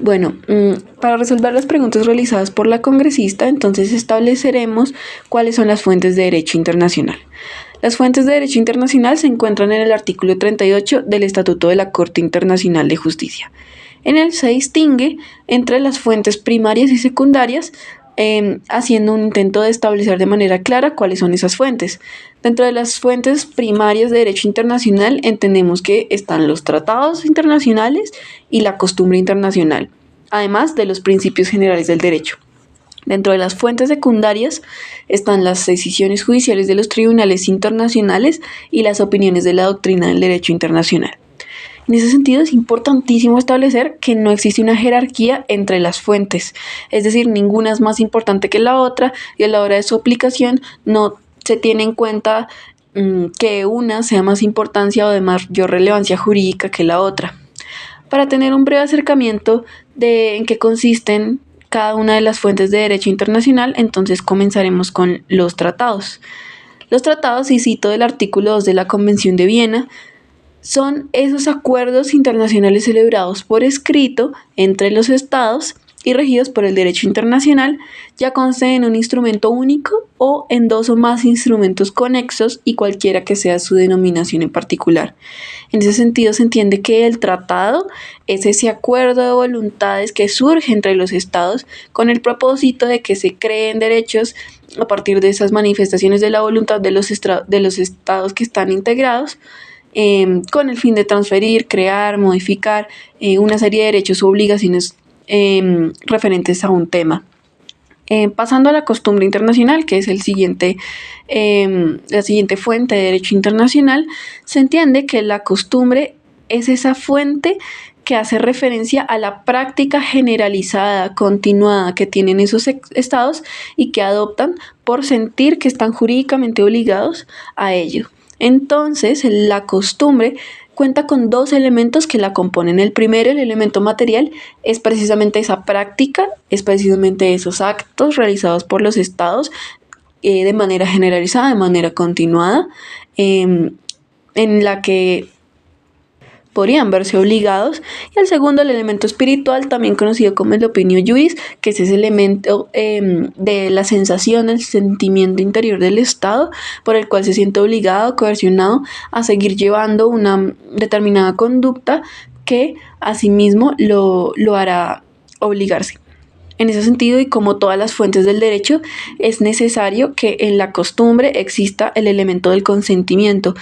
Bueno, para resolver las preguntas realizadas por la congresista, entonces estableceremos cuáles son las fuentes de derecho internacional. Las fuentes de derecho internacional se encuentran en el artículo 38 del Estatuto de la Corte Internacional de Justicia. En él se distingue entre las fuentes primarias y secundarias, haciendo un intento de establecer de manera clara cuáles son esas fuentes. Dentro de las fuentes primarias de derecho internacional entendemos que están los tratados internacionales y la costumbre internacional, además de los principios generales del derecho. Dentro de las fuentes secundarias están las decisiones judiciales de los tribunales internacionales y las opiniones de la doctrina del derecho internacional. En ese sentido, es importantísimo establecer que no existe una jerarquía entre las fuentes, es decir, ninguna es más importante que la otra y a la hora de su aplicación no se tiene en cuenta que una sea más importancia o de mayor relevancia jurídica que la otra. Para tener un breve acercamiento de en qué consisten cada una de las fuentes de derecho internacional, entonces comenzaremos con los tratados. Los tratados, y cito del artículo 2 de la Convención de Viena, son esos acuerdos internacionales celebrados por escrito entre los estados y regidos por el derecho internacional, ya conste en un instrumento único o en dos o más instrumentos conexos y cualquiera que sea su denominación en particular. En ese sentido se entiende que el tratado es ese acuerdo de voluntades que surge entre los estados con el propósito de que se creen derechos a partir de esas manifestaciones de la voluntad de los estados que están integrados, con el fin de transferir, crear, modificar una serie de derechos u obligaciones referentes a un tema. Pasando a la costumbre internacional, que es la siguiente fuente de derecho internacional, se entiende que la costumbre es esa fuente que hace referencia a la práctica generalizada, continuada que tienen esos estados y que adoptan por sentir que están jurídicamente obligados a ello. Entonces, la costumbre cuenta con dos elementos que la componen. El primero, el elemento material, es precisamente esa práctica, es precisamente esos actos realizados por los estados de manera generalizada, de manera continuada, en la que podrían verse obligados. Y el segundo, el elemento espiritual, también conocido como el opinio juris, que es ese elemento de la sensación, el sentimiento interior del Estado, por el cual se siente obligado, coercionado a seguir llevando una determinada conducta que asimismo lo hará obligarse. En ese sentido, y como todas las fuentes del derecho, es necesario que en la costumbre exista el elemento del consentimiento.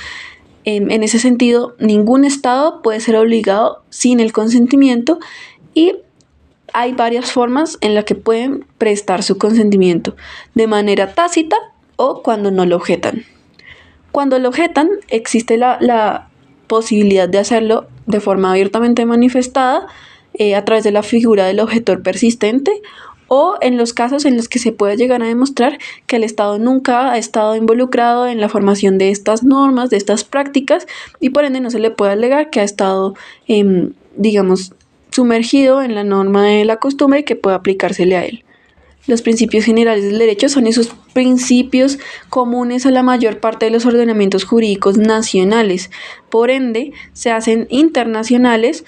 En ese sentido, ningún Estado puede ser obligado sin el consentimiento y hay varias formas en las que pueden prestar su consentimiento, de manera tácita o cuando no lo objetan. Cuando lo objetan, existe la posibilidad de hacerlo de forma abiertamente manifestada a través de la figura del objetor persistente, o en los casos en los que se puede llegar a demostrar que el Estado nunca ha estado involucrado en la formación de estas normas, de estas prácticas, y por ende no se le puede alegar que ha estado, sumergido en la norma de la costumbre y que pueda aplicársele a él. Los principios generales del derecho son esos principios comunes a la mayor parte de los ordenamientos jurídicos nacionales. Por ende, se hacen internacionales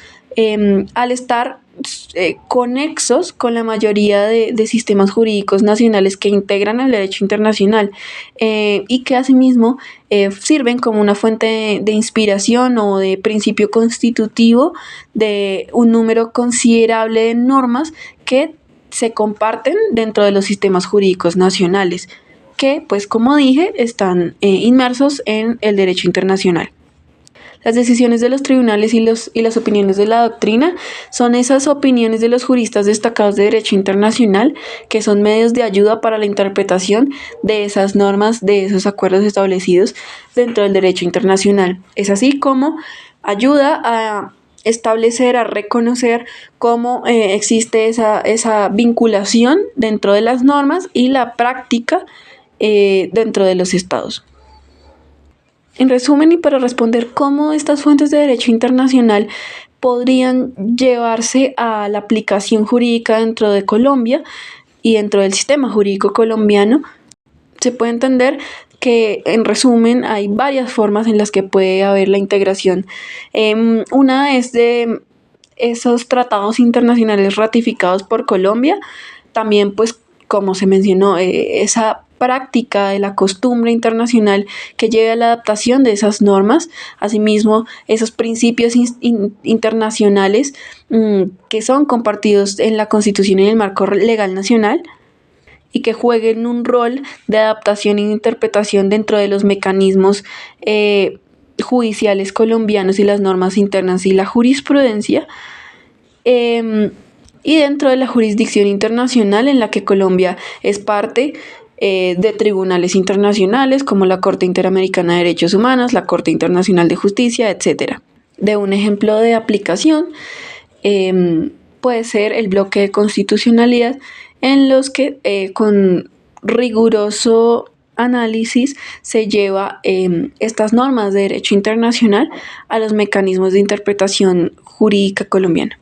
al estar conexos con la mayoría de sistemas jurídicos nacionales que integran el derecho internacional y que asimismo sirven como una fuente de inspiración o de principio constitutivo de un número considerable de normas que se comparten dentro de los sistemas jurídicos nacionales, que, pues como dije, están inmersos en el derecho internacional. Las decisiones de los tribunales y las opiniones de la doctrina son esas opiniones de los juristas destacados de derecho internacional que son medios de ayuda para la interpretación de esas normas, de esos acuerdos establecidos dentro del derecho internacional. Es así como ayuda a establecer, a reconocer cómo existe esa vinculación dentro de las normas y la práctica dentro de los estados. En resumen, y para responder cómo estas fuentes de derecho internacional podrían llevarse a la aplicación jurídica dentro de Colombia y dentro del sistema jurídico colombiano, se puede entender que, en resumen, hay varias formas en las que puede haber la integración. Una es de esos tratados internacionales ratificados por Colombia, también pues como se mencionó, esa práctica de la costumbre internacional que lleve a la adaptación de esas normas, asimismo esos principios internacionales que son compartidos en la Constitución y en el marco legal nacional y que jueguen un rol de adaptación e interpretación dentro de los mecanismos judiciales colombianos y las normas internas y la jurisprudencia, y dentro de la jurisdicción internacional en la que Colombia es parte de tribunales internacionales como la Corte Interamericana de Derechos Humanos, la Corte Internacional de Justicia, etc. De un ejemplo de aplicación puede ser el bloque de constitucionalidad, en los que con riguroso análisis se lleva estas normas de derecho internacional a los mecanismos de interpretación jurídica colombiana.